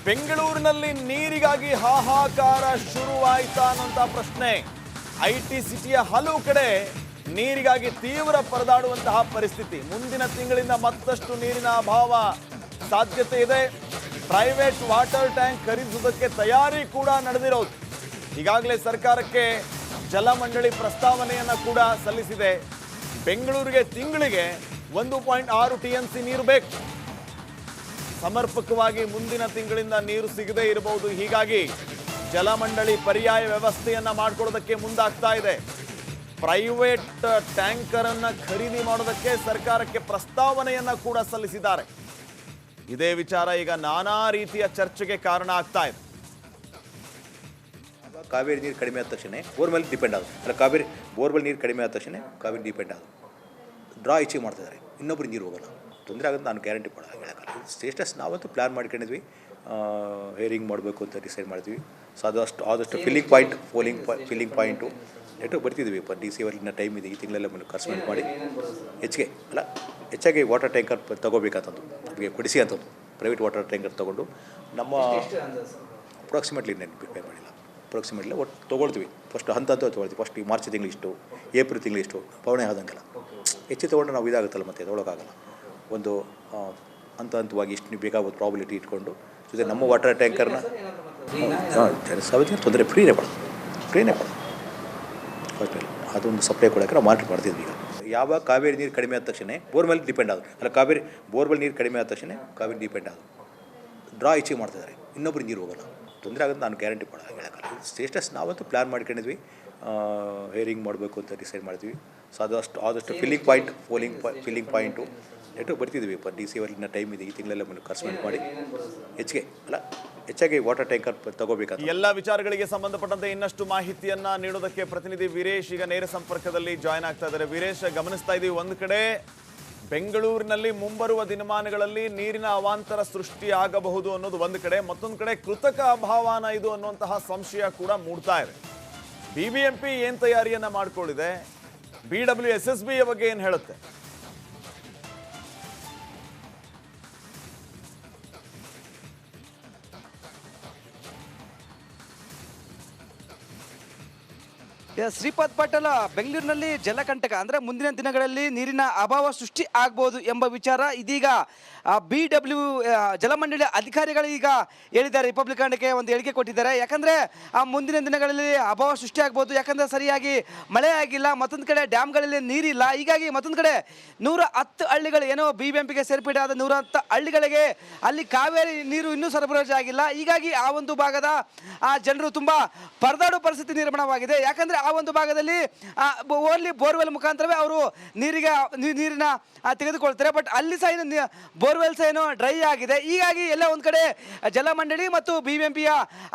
ಬೆಂಗಳೂರಿನಲ್ಲಿ ನೀರಿಗಾಗಿ ಹಾಹಾಕಾರ ಶುರುವಾಯ್ತಾ ಅನ್ನುವಂಥ ಪ್ರಶ್ನೆ. ಐಟಿ ಸಿಟಿಯ ಹಲವು ಕಡೆ ನೀರಿಗಾಗಿ ತೀವ್ರ ಪರದಾಡುವಂತಹ ಪರಿಸ್ಥಿತಿ. ಮುಂದಿನ ತಿಂಗಳಿಂದ ಮತ್ತಷ್ಟು ನೀರಿನ ಅಭಾವ ಸಾಧ್ಯತೆ ಇದೆ. ಪ್ರೈವೇಟ್ ವಾಟರ್ ಟ್ಯಾಂಕ್ ಖರೀದಿಸುವುದಕ್ಕೆ ತಯಾರಿ ಕೂಡ ನಡೆದಿರೋದು. ಈಗಾಗಲೇ ಸರ್ಕಾರಕ್ಕೆ ಜಲಮಂಡಳಿ ಪ್ರಸ್ತಾವನೆಯನ್ನು ಕೂಡ ಸಲ್ಲಿಸಿದೆ. ಬೆಂಗಳೂರಿಗೆ ತಿಂಗಳಿಗೆ 1.6 TMC ನೀರು ಬೇಕು. ಸಮರ್ಪಕವಾಗಿ ಮುಂದಿನ ತಿಂಗಳಿಂದ ನೀರು ಸಿಗದೇ ಇರಬಹುದು. ಹೀಗಾಗಿ ಜಲಮಂಡಳಿ ಪರ್ಯಾಯ ವ್ಯವಸ್ಥೆಯನ್ನ ಮಾಡಿಕೊಳ್ಳೋದಕ್ಕೆ ಮುಂದಾಗ್ತಾ ಇದೆ. ಪ್ರೈವೇಟ್ ಟ್ಯಾಂಕರ್ ಅನ್ನ ಖರೀದಿ ಮಾಡೋದಕ್ಕೆ ಸರ್ಕಾರಕ್ಕೆ ಪ್ರಸ್ತಾವನೆಯನ್ನ ಕೂಡ ಸಲ್ಲಿಸಿದ್ದಾರೆ. ಇದೇ ವಿಚಾರ ಈಗ ನಾನಾ ರೀತಿಯ ಚರ್ಚೆಗೆ ಕಾರಣ ಆಗ್ತಾ ಇದೆ. ಕಾವೇರಿ ನೀರು ಕಡಿಮೆ ಆದ ತಕ್ಷಣ ಬೋರ್ವೆಲ್ ಡಿಪೆಂಡ್ ಆಗೋದು ಅಲ್ಲ, ಕಾವೇರಿ ಬೋರ್ವೆಲ್ ನೀರು ಕಡಿಮೆ ಆದ ತಕ್ಷಣ ಕಾವೇರಿ ಡಿಪೆಂಡ್ ಆಗೋದು. ಡ್ರಾ ಹೆಚ್ಚಿಗೆ ಮಾಡ್ತಿದ್ದಾರೆ, ಇನ್ನೊಬ್ರು ನೀರು ಹೋಗೋಲ್ಲ, ತೊಂದರೆ ಆಗೋದು ನಾನು ಗ್ಯಾರಂಟಿ ಹೇಳೋಕ್ಕಲ್ಲ. ಸ್ಟೇಟಸ್ ನಾವಂತೂ ಪ್ಲ್ಯಾನ್ ಮಾಡ್ಕೊಂಡಿದ್ವಿ, ಹೇರಿಂಗ್ ಮಾಡಬೇಕು ಅಂತ ಡಿಸೈಡ್ ಮಾಡ್ತೀವಿ. ಸೊ ಆದಷ್ಟು ಫಿಲ್ಲಿಂಗ್ ಪಾಯಿಂಟು ನೆಟ್ಟು ಬರ್ತಿದ್ವಿ. DC ಅವರಿನ ಟೈಮ್ ಇದೆ, ಈ ತಿಂಗಳೆಲ್ಲ ಕನ್ಸಲ್ಟ್ ಮಾಡಿ ಹೆಚ್ಚಾಗಿ ವಾಟರ್ ಟ್ಯಾಂಕರ್ ತೊಗೋಬೇಕಂತಂದು ನಮಗೆ ಕೊಡಿಸಿ ಅಂತಂದು ಪ್ರೈವೇಟ್ ವಾಟರ್ ಟ್ಯಾಂಕರ್ ತೊಗೊಂಡು ನಮ್ಮ ಅಪ್ರಾಕ್ಸಿಮೇಟ್ಲಿ ಪೇ ಮಾಡಿಲ್ಲ, ಅಪ್ರಾಕ್ಸಿಮೇಟ್ಲಿ ಒಟ್ಟು ತೊಗೊಳ್ತೀವಿ. ಫಸ್ಟ್ ಹಂತ ತೊಗೊಳ್ತೀವಿ. ಫಸ್ಟ್ ಈ ಮಾರ್ಚ್ ತಿಂಗಳು ಇಷ್ಟು, ಏಪ್ರಿಲ್ ತಿಂಗಳು ಇಷ್ಟು, ಪವಣೆ ಆದಂಗೆಲ್ಲ ಹೆಚ್ಚು ತೊಗೊಂಡು ನಾವು ಇದಾಗುತ್ತಲ್ಲ, ಮತ್ತೆ ತೊಗೊಳಕ್ಕಾಗಲ್ಲ. ಒಂದು ಹಂತವಾಗಿ ಇಷ್ಟು ನೀವು ಬೇಕಾಗೋದು ಪ್ರಾಬಿಲಿಟಿ ಇಟ್ಕೊಂಡು ಜೊತೆ ನಮ್ಮ ವಾಟರ್ ಟ್ಯಾಂಕರ್ನ ತೊಂದರೆ ಫ್ರೀನೇ ಕೊಡೋದು ಫಸ್ಟ್ ಅದೊಂದು ಸಪ್ಲೈ ಕೊಡೋಕ್ಕೆ ನಾವು ಮಾನಿಟರ್ ಮಾಡ್ತಿದ್ವಿ. ಈಗ ಯಾವಾಗ ಕಾವೇರಿ ನೀರು ಕಡಿಮೆ ಆದ ತಕ್ಷಣ ಬೋರ್ವೆಲ್ ಡಿಪೆಂಡ್ ಆಗೋದು ಅಲ್ಲ, ಬೋರ್ವೆಲ್ ನೀರು ಕಡಿಮೆ ಆದ ತಕ್ಷಣ ಕಾವೇರಿ ಡಿಪೆಂಡ್ ಆಗೋದು. ಡ್ರಾ ಹೆಚ್ಚಿಗೆ ಮಾಡ್ತಿದ್ದಾರೆ, ಇನ್ನೊಬ್ರು ನೀರು ಹೋಗೋಲ್ಲ, ತೊಂದರೆ ಆಗೋದು ನಾನು ಗ್ಯಾರಂಟಿ ಹೇಳೋಕ್ಕಲ್ಲ. ಸ್ಟೇಟಸ್ ನಾವಂತೂ ಪ್ಲ್ಯಾನ್ ಮಾಡ್ಕೊಂಡಿದ್ವಿ, ಹೇರಿಂಗ್ ಮಾಡಬೇಕು ಅಂತ ಡಿಸೈಡ್ ಮಾಡ್ತೀವಿ. ಸೊ ಆದಷ್ಟು ಫಿಲ್ಲಿಂಗ್ ಪಾಯಿಂಟು ನೆಟ್ಟು ಬರ್ತಿದ್ವಿ. DC ಅವರಿನ ಟೈಮ್ ಇದೆ, ಈ ತಿಂಗಳೆಲ್ಲ ಕನ್ಸಲ್ಟ್ ಮಾಡಿ ಹೆಚ್ಚಾಗಿ ವಾಟರ್ ಟ್ಯಾಂಕರ್ ತಗೋಬೇಕಂತ. ಎಲ್ಲ ವಿಚಾರಗಳಿಗೆ ಸಂಬಂಧಪಟ್ಟಂತೆ ಇನ್ನಷ್ಟು ಮಾಹಿತಿಯನ್ನ ನೀಡೋದಕ್ಕೆ ಪ್ರತಿನಿಧಿ ವೀರೇಶ್ ಈಗ ನೇರ ಸಂಪರ್ಕದಲ್ಲಿ ಜಾಯ್ನ್ ಆಗ್ತಾ ಇದ್ದಾರೆ. ವೀರೇಶ್, ಗಮನಿಸ್ತಾ ಇದ್ದೀವಿ, ಒಂದು ಕಡೆ ಬೆಂಗಳೂರಿನಲ್ಲಿ ಮುಂಬರುವ ದಿನಮಾನಗಳಲ್ಲಿ ನೀರಿನ ಅವಾಂತರ ಸೃಷ್ಟಿ ಆಗಬಹುದು ಅನ್ನೋದು ಒಂದು ಕಡೆ, ಮತ್ತೊಂದು ಕಡೆ ಕೃತಕ ಅಭಾವನ ಇದು ಅನ್ನುವಂತಹ ಸಂಶಯ ಕೂಡ ಮೂಡ್ತಾ ಇದೆ. BBMP ಏನ್ ತಯಾರಿಯನ್ನ ಮಾಡ್ಕೊಂಡಿದೆ, BWSSB ಬಗ್ಗೆ ಏನ್ ಹೇಳುತ್ತೆ? ಶ್ರೀಪಾದ್ ಪಾಟೀಲ್, ಬೆಂಗಳೂರಿನಲ್ಲಿ ಜಲಕಂಟಕ ಅಂದರೆ ಮುಂದಿನ ದಿನಗಳಲ್ಲಿ ನೀರಿನ ಅಭಾವ ಸೃಷ್ಟಿ ಆಗ್ಬೋದು ಎಂಬ ವಿಚಾರ ಇದೀಗ BW ಜಲಮಂಡಳಿ ಅಧಿಕಾರಿಗಳು ಈಗ ಹೇಳಿದ್ದಾರೆ. ರಿಪಬ್ಲಿಕನ್ಗೆ ಒಂದು ಹೇಳಿಕೆ ಕೊಟ್ಟಿದ್ದಾರೆ. ಯಾಕಂದರೆ ಮುಂದಿನ ದಿನಗಳಲ್ಲಿ ಅಭಾವ ಸೃಷ್ಟಿ ಆಗ್ಬೋದು, ಯಾಕಂದರೆ ಸರಿಯಾಗಿ ಮಳೆ ಆಗಿಲ್ಲ, ಮತ್ತೊಂದು ಕಡೆ ಡ್ಯಾಮ್ಗಳಲ್ಲಿ ನೀರಿಲ್ಲ. ಹೀಗಾಗಿ ಮತ್ತೊಂದು ಕಡೆ 110 ಹಳ್ಳಿಗಳು ಏನೋ BBMPಗೆ ಸೇರ್ಪಡೆ ಆದ 110 ಹಳ್ಳಿಗಳಿಗೆ ಅಲ್ಲಿ ಕಾವೇರಿ ನೀರು ಇನ್ನೂ ಸರಬರಾಜು ಆಗಿಲ್ಲ. ಹೀಗಾಗಿ ಆ ಒಂದು ಭಾಗದ ಜನರು ತುಂಬ ಪರದಾಡುವ ಪರಿಸ್ಥಿತಿ ನಿರ್ಮಾಣವಾಗಿದೆ. ಯಾಕಂದರೆ ಆ ಒಂದು ಭಾಗದಲ್ಲಿ ಓನ್ಲಿ ಬೋರ್ವೆಲ್ ಮುಖಾಂತರವೇ ಅವರು ನೀರಿನ ತೆಗೆದುಕೊಳ್ತಾರೆ. ಬಟ್ ಅಲ್ಲಿ ಸಹ ಬೋರ್ವೆಲ್ಸ್ ಏನೋ ಡ್ರೈ ಆಗಿದೆ. ಹೀಗಾಗಿ ಎಲ್ಲ ಒಂದು ಕಡೆ ಜಲಮಂಡಳಿ ಮತ್ತು BBMPಯ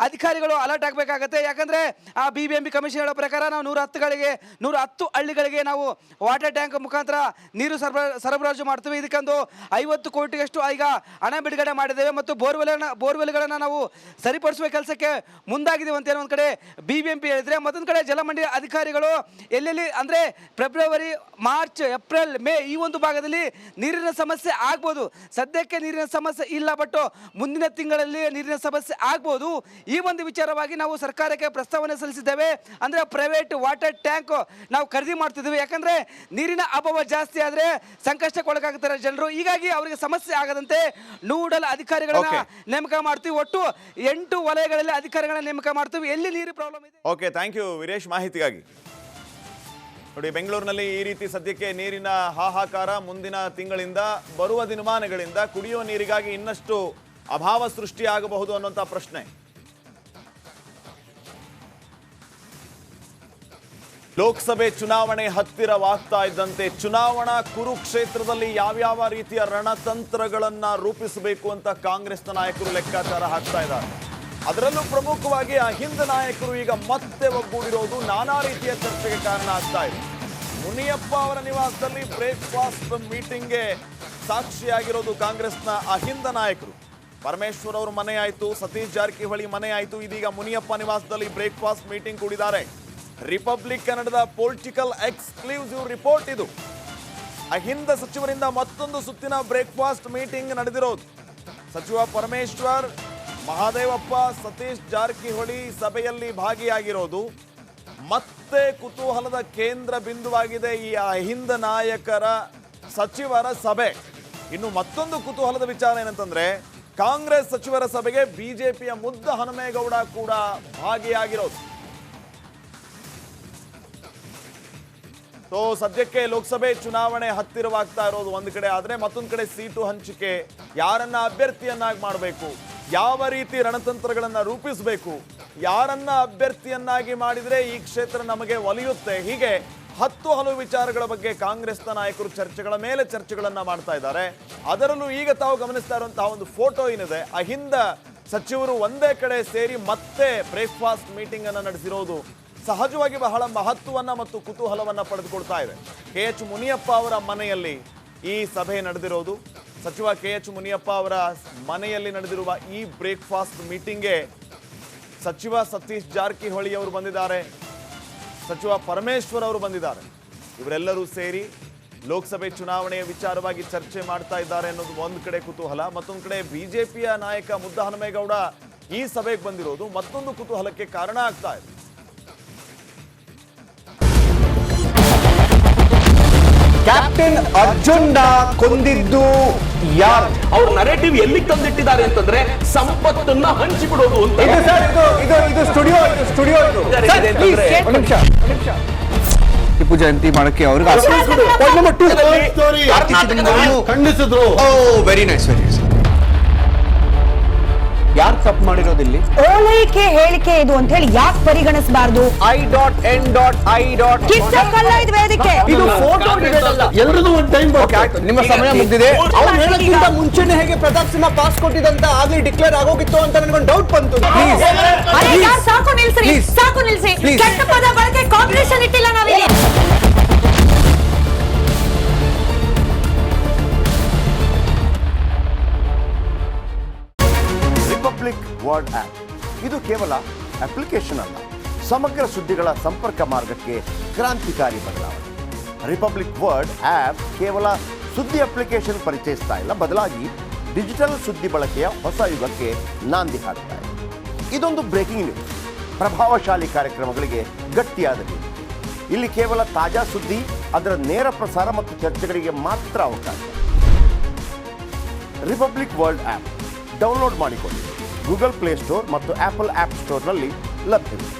ಅಧಿಕಾರಿಗಳು ಅಲರ್ಟ್ ಆಗಬೇಕಾಗತ್ತೆ. ಯಾಕಂದರೆ ಆ BBMP ಕಮಿಷನ್ ಹೇಳೋ ಪ್ರಕಾರ ನಾವು 110 ಹಳ್ಳಿಗಳಿಗೆ ನಾವು ವಾಟರ್ ಟ್ಯಾಂಕ್ ಮುಖಾಂತರ ನೀರು ಸರಬರಾಜು ಮಾಡ್ತೀವಿ. ಇದಕ್ಕೊಂದು 50 ಕೋಟಿಯಷ್ಟು ಈಗ ಹಣ ಬಿಡುಗಡೆ ಮಾಡಿದ್ದೇವೆ ಮತ್ತು ಬೋರ್ವೆಲ್ಗಳನ್ನು ನಾವು ಸರಿಪಡಿಸುವ ಕೆಲಸಕ್ಕೆ ಮುಂದಾಗಿದ್ದೀವಿ ಅಂತ ಒಂದು ಕಡೆ BBMP ಹೇಳಿದ್ರೆ, ಮತ್ತೊಂದು ಕಡೆ ಜಲಮಂಡಳಿ ಅಧಿಕಾರಿಗಳು ಎಲ್ಲೆಲ್ಲಿ ಅಂದರೆ ಫೆಬ್ರವರಿ, ಮಾರ್ಚ್, ಏಪ್ರಿಲ್, ಮೇ ಈ ಒಂದು ಭಾಗದಲ್ಲಿ ನೀರಿನ ಸಮಸ್ಯೆ ಆಗ್ಬೋದು. ಸದ್ಯಕ್ಕೆ ನೀರಿನ ಸಮಸ್ಯೆ ಇಲ್ಲ, ಬಟ್ ಮುಂದಿನ ತಿಂಗಳಲ್ಲಿ ನೀರಿನ ಸಮಸ್ಯೆ ಆಗ್ಬೋದು. ಈ ಒಂದು ವಿಚಾರವಾಗಿ ನಾವು ಸರ್ಕಾರಕ್ಕೆ ಪ್ರಸ್ತಾವನೆ ಸಲ್ಲಿಸಿದ್ದೇವೆ. ಅಂದರೆ ಪ್ರೈವೇಟ್ ವಾಟರ್ ಟ್ಯಾಂಕ್ ನಾವು ಖರೀದಿ ಮಾಡ್ತಿದ್ದೀವಿ. ಯಾಕಂದರೆ ನೀರಿನ ಅಭಾವ ಜಾಸ್ತಿ ಆದರೆ ಸಂಕಷ್ಟಕ್ಕೆ ಒಳಗಾಗ್ತಾರೆ ಜನರು. ಹೀಗಾಗಿ ಅವರಿಗೆ ಸಮಸ್ಯೆ ಆಗದಂತೆ ನೋಡಲ್ ಅಧಿಕಾರಿಗಳನ್ನ ನೇಮಕ ಮಾಡ್ತೀವಿ. ಒಟ್ಟು 8 ವಲಯಗಳಲ್ಲಿ ಅಧಿಕಾರಿಗಳನ್ನ ನೇಮಕ ಮಾಡ್ತೀವಿ. ಎಲ್ಲಿ ನೀರು ಪ್ರಾಬ್ಲಮ್ ಇದೆ. ಓಕೆ, ಥ್ಯಾಂಕ್ ಯು ವೀರೇಶ್ ಮಾಹಿತಿಗಾಗಿ. ನೋಡಿ, ಬೆಂಗಳೂರಿನಲ್ಲಿ ಈ ರೀತಿ ಸದ್ಯಕ್ಕೆ ನೀರಿನ ಹಾಹಾಕಾರ ಮುಂದಿನ ತಿಂಗಳಿಂದ ಬರುವ ದಿನಮಾನಗಳಿಂದ ಕುಡಿಯುವ ನೀರಿಗಾಗಿ ಇನ್ನಷ್ಟು ಅಭಾವ ಸೃಷ್ಟಿಯಾಗಬಹುದು ಅನ್ನುವಂಥ ಪ್ರಶ್ನೆ. ಲೋಕಸಭೆ ಚುನಾವಣೆ ಹತ್ತಿರವಾಗ್ತಾ ಇದ್ದಂತೆ ಚುನಾವಣಾ ಕುರುಕ್ಷೇತ್ರದಲ್ಲಿ ಯಾವ್ಯಾವ ರೀತಿಯ ರಣತಂತ್ರಗಳನ್ನ ರೂಪಿಸಬೇಕು ಅಂತ ಕಾಂಗ್ರೆಸ್ನ ನಾಯಕರು ಲೆಕ್ಕಾಚಾರ ಹಾಕ್ತಾ ಇದ್ದಾರೆ. ಅದರಲ್ಲೂ ಪ್ರಮುಖವಾಗಿ ಅಹಿಂದ ನಾಯಕರು ಈಗ ಮತ್ತೆ ಒಗ್ಗೂಡಿರೋದು ನಾನಾ ರೀತಿಯ ಚರ್ಚೆಗೆ ಕಾರಣ ಆಗ್ತಾ ಇದೆ. ಮುನಿಯಪ್ಪ ಅವರ ನಿವಾಸದಲ್ಲಿ ಬ್ರೇಕ್ಫಾಸ್ಟ್ ಮೀಟಿಂಗ್ಗೆ ಸಾಕ್ಷಿಯಾಗಿರೋದು ಕಾಂಗ್ರೆಸ್ನ ಅಹಿಂದ ನಾಯಕರು. ಪರಮೇಶ್ವರ್ ಅವ್ರ ಮನೆ ಆಯಿತು, ಸತೀಶ್ ಜಾರಕಿಹೊಳಿ ಮನೆ ಆಯಿತು, ಇದೀಗ ಮುನಿಯಪ್ಪ ನಿವಾಸದಲ್ಲಿ ಬ್ರೇಕ್ಫಾಸ್ಟ್ ಮೀಟಿಂಗ್ ಕೂಡಿದ್ದಾರೆ. ರಿಪಬ್ಲಿಕ್ ಕನ್ನಡದ ಪೊಲಿಟಿಕಲ್ ಎಕ್ಸ್ಕ್ಲೂಸಿವ್ ರಿಪೋರ್ಟ್ ಇದು. ಅಹಿಂದ ಸಚಿವರಿಂದ ಮತ್ತೊಂದು ಸುತ್ತಿನ ಬ್ರೇಕ್ಫಾಸ್ಟ್ ಮೀಟಿಂಗ್ ನಡೆದಿರೋದು. ಸಚಿವ ಪರಮೇಶ್ವರ್ ಮಹಾದೇವಪ್ಪ ಸತೀಶ್ ಜಾರಕಿಹೊಳಿ ಸಭೆಯಲ್ಲಿ ಭಾಗಿಯಾಗಿರೋದು ಮತ್ತೆ ಕುತೂಹಲದ ಕೇಂದ್ರ ಬಿಂದುವಾಗಿದೆ ಈ ಅಹಿಂದ ನಾಯಕರ ಸಚಿವರ ಸಭೆ. ಇನ್ನು ಮತ್ತೊಂದು ಕುತೂಹಲದ ವಿಚಾರ ಏನಂತಂದ್ರೆ ಕಾಂಗ್ರೆಸ್ ಸಚಿವರ ಸಭೆಗೆ ಬಿಜೆಪಿಯ ಮುದ್ದ ಹನುಮೇಗೌಡ ಕೂಡ ಭಾಗಿಯಾಗಿರೋದು. ಸದ್ಯಕ್ಕೆ ಲೋಕಸಭೆ ಚುನಾವಣೆ ಹತ್ತಿರವಾಗ್ತಾ ಇರೋದು ಒಂದು ಕಡೆ ಆದ್ರೆ, ಮತ್ತೊಂದು ಕಡೆ ಸೀಟು ಹಂಚಿಕೆ, ಯಾರನ್ನ ಅಭ್ಯರ್ಥಿಯನ್ನಾಗಿ ಮಾಡಬೇಕು, ಯಾವ ರೀತಿ ರಣತಂತ್ರಗಳನ್ನ ರೂಪಿಸಬೇಕು, ಯಾರನ್ನ ಅಭ್ಯರ್ಥಿಯನ್ನಾಗಿ ಮಾಡಿದ್ರೆ ಈ ಕ್ಷೇತ್ರ ನಮಗೆ ಒಲಿಯುತ್ತೆ, ಹೀಗೆ 10 ಹಲವು ವಿಚಾರಗಳ ಬಗ್ಗೆ ಕಾಂಗ್ರೆಸ್ನ ನಾಯಕರು ಚರ್ಚೆಗಳ ಮೇಲೆ ಚರ್ಚೆಗಳನ್ನ ಮಾಡ್ತಾ ಇದ್ದಾರೆ. ಅದರಲ್ಲೂ ಈಗ ತಾವು ಗಮನಿಸ್ತಾ ಇರುವಂತಹ ಒಂದು ಫೋಟೋ ಏನಿದೆ, ಅಹಿಂದ ಸಚಿವರು ಒಂದೇ ಕಡೆ ಸೇರಿ ಮತ್ತೆ ಬ್ರೇಕ್ಫಾಸ್ಟ್ ಮೀಟಿಂಗ್ ಅನ್ನ ನಡೆಸಿರೋದು ಸಹಜವಾಗಿ ಬಹಳ ಮಹತ್ವವನ್ನ ಮತ್ತು ಕುತೂಹಲವನ್ನ ಪಡೆದುಕೊಳ್ತಾ ಇದೆ. KH ಮುನಿಯಪ್ಪ ಅವರ ಮನೆಯಲ್ಲಿ ಈ ಸಭೆ ನಡೆದಿರೋದು. ಸಚಿವ KH ಮುನಿಯಪ್ಪ ಅವರ ಮನೆಯಲ್ಲಿ ನಡೆದಿರುವ ಈ ಬ್ರೇಕ್ಫಾಸ್ಟ್ ಮೀಟಿಂಗ್ಗೆ ಸಚಿವ ಸತೀಶ್ ಜಾರಕಿಹೊಳಿ ಅವರು ಬಂದಿದ್ದಾರೆ, ಸಚಿವ ಪರಮೇಶ್ವರ್ ಅವರು ಬಂದಿದ್ದಾರೆ. ಇವರೆಲ್ಲರೂ ಸೇರಿ ಲೋಕಸಭೆ ಚುನಾವಣೆಯ ವಿಚಾರವಾಗಿ ಚರ್ಚೆ ಮಾಡ್ತಾ ಇದ್ದಾರೆ ಅನ್ನೋದು ಒಂದು ಕಡೆ ಕುತೂಹಲ. ಮತ್ತೊಂದು ಕಡೆ ಬಿಜೆಪಿಯ ನಾಯಕ ಮುದ್ದ ಹನುಮೇಗೌಡ ಈ ಸಭೆಗೆ ಬಂದಿರೋದು ಮತ್ತೊಂದು ಕುತೂಹಲಕ್ಕೆ ಕಾರಣ ಆಗ್ತಾ ಇದೆ. ಕ್ಯಾಪ್ಟನ್ ಅರ್ಜುನ್ ಕೊಂದಿದ್ದು ಯಾರು? ಅವ್ರ ನರೇಟಿವ್ ಎಲ್ಲಿ ತಂದಿಟ್ಟಿದ್ದಾರೆ ಅಂತಂದ್ರೆ ಸಂಪತ್ತನ್ನ ಹಂಚಿಬಿಡೋದು ಅಂತ. ಇದು ಸ್ಟುಡಿಯೋ ಟಿಪ್ಪು ಜಯಂತಿ ಮಾಡಕ್ಕೆ ಅವ್ರಿಗೆ ಖಂಡಿಸಿದ್ರು. Very nice. ಯಾರು ತಪ್ಪು ಮಾಡಿರೋದಿಲ್ಲಿ? ಓಲೈಕೆ ಹೇಳಿಕೆ ಇದು ಅಂತ ಹೇಳಿ ಯಾಕೆ ಪರಿಗಣಿಸಬಾರದು? ಕಿಚ್ಚಕ್ಕಲ್ಲ ವೇದಿಕೆ. ಇದು ಫೋಟೋ ಎಲ್ಲರದು ಒಂದು ಟೈಮ್. ನಿಮ್ಮ ಸಮಯ ಮುಗಿದಿದೆ. ಅವ್ರು ಹೇಳೋಕ್ಕಿಂತ ಮುಂಚೆನೆ ಹೇಗೆ ಪ್ರತಾಪ್ ಸಿಂಹ ಪಾಸ್ ಕೊಟ್ಟಿದಂತ ಆಗ್ಲಿ ಡಿಕ್ಲೇರ್ ಆಗೋಗಿತ್ತು ಅಂತ ನನಗೊಂದು ಡೌಟ್ ಬಂತು. ಸಾಕು ನಿಲ್ಸಿ. ಕೆಟ್ಟ ಪದ ಬಳಕೆ ಕಾಂಪಿಟೇಷನ್ ಇಟ್ಟಿಲ್ಲ ನಾವಿಲ್ಲಿ. ರಿಪಬ್ಲಿಕ್ ವರ್ಡ್ ಆಪ್ ಇದು ಕೇವಲ ಅಪ್ಲಿಕೇಶನ್ ಅಲ್ಲ, ಸಮಗ್ರ ಸುದ್ದಿಗಳ ಸಂಪರ್ಕ ಮಾರ್ಗಕ್ಕೆ ಕ್ರಾಂತಿಕಾರಿ ಬದಲಾವಣೆ. ರಿಪಬ್ಲಿಕ್ ವರ್ಡ್ ಆಪ್ ಕೇವಲ ಸುದ್ದಿ ಅಪ್ಲಿಕೇಶನ್ ಪರಿಚಯಿಸ್ತಾ ಇಲ್ಲ, ಬದಲಾಗಿ ಡಿಜಿಟಲ್ ಸುದ್ದಿ ಬಳಕೆಯ ಹೊಸ ಯುಗಕ್ಕೆ ನಾಂದಿ ಹಾಡ್ತಾ ಇದೆ. ಇದೊಂದು ಬ್ರೇಕಿಂಗ್ ನ್ಯೂಸ್, ಪ್ರಭಾವಶಾಲಿ ಕಾರ್ಯಕ್ರಮಗಳಿಗೆ ಗಟ್ಟಿಯಾದ ನ್ಯೂಸ್. ಇಲ್ಲಿ ಕೇವಲ ತಾಜಾ ಸುದ್ದಿ, ಅದರ ನೇರ ಪ್ರಸಾರ ಮತ್ತು ಚರ್ಚೆಗಳಿಗೆ ಮಾತ್ರ ಅವಕಾಶ. ರಿಪಬ್ಲಿಕ್ ವರ್ಲ್ಡ್ ಆ್ಯಪ್ ಡೌನ್ಲೋಡ್ ಮಾಡಿಕೊಳ್ಳಿ. ಗೂಗಲ್ ಪ್ಲೇ ಸ್ಟೋರ್ ಮತ್ತು ಆಪಲ್ ಆ್ಯಪ್ ಸ್ಟೋರ್ನಲ್ಲಿ ಲಭ್ಯವಿದೆ.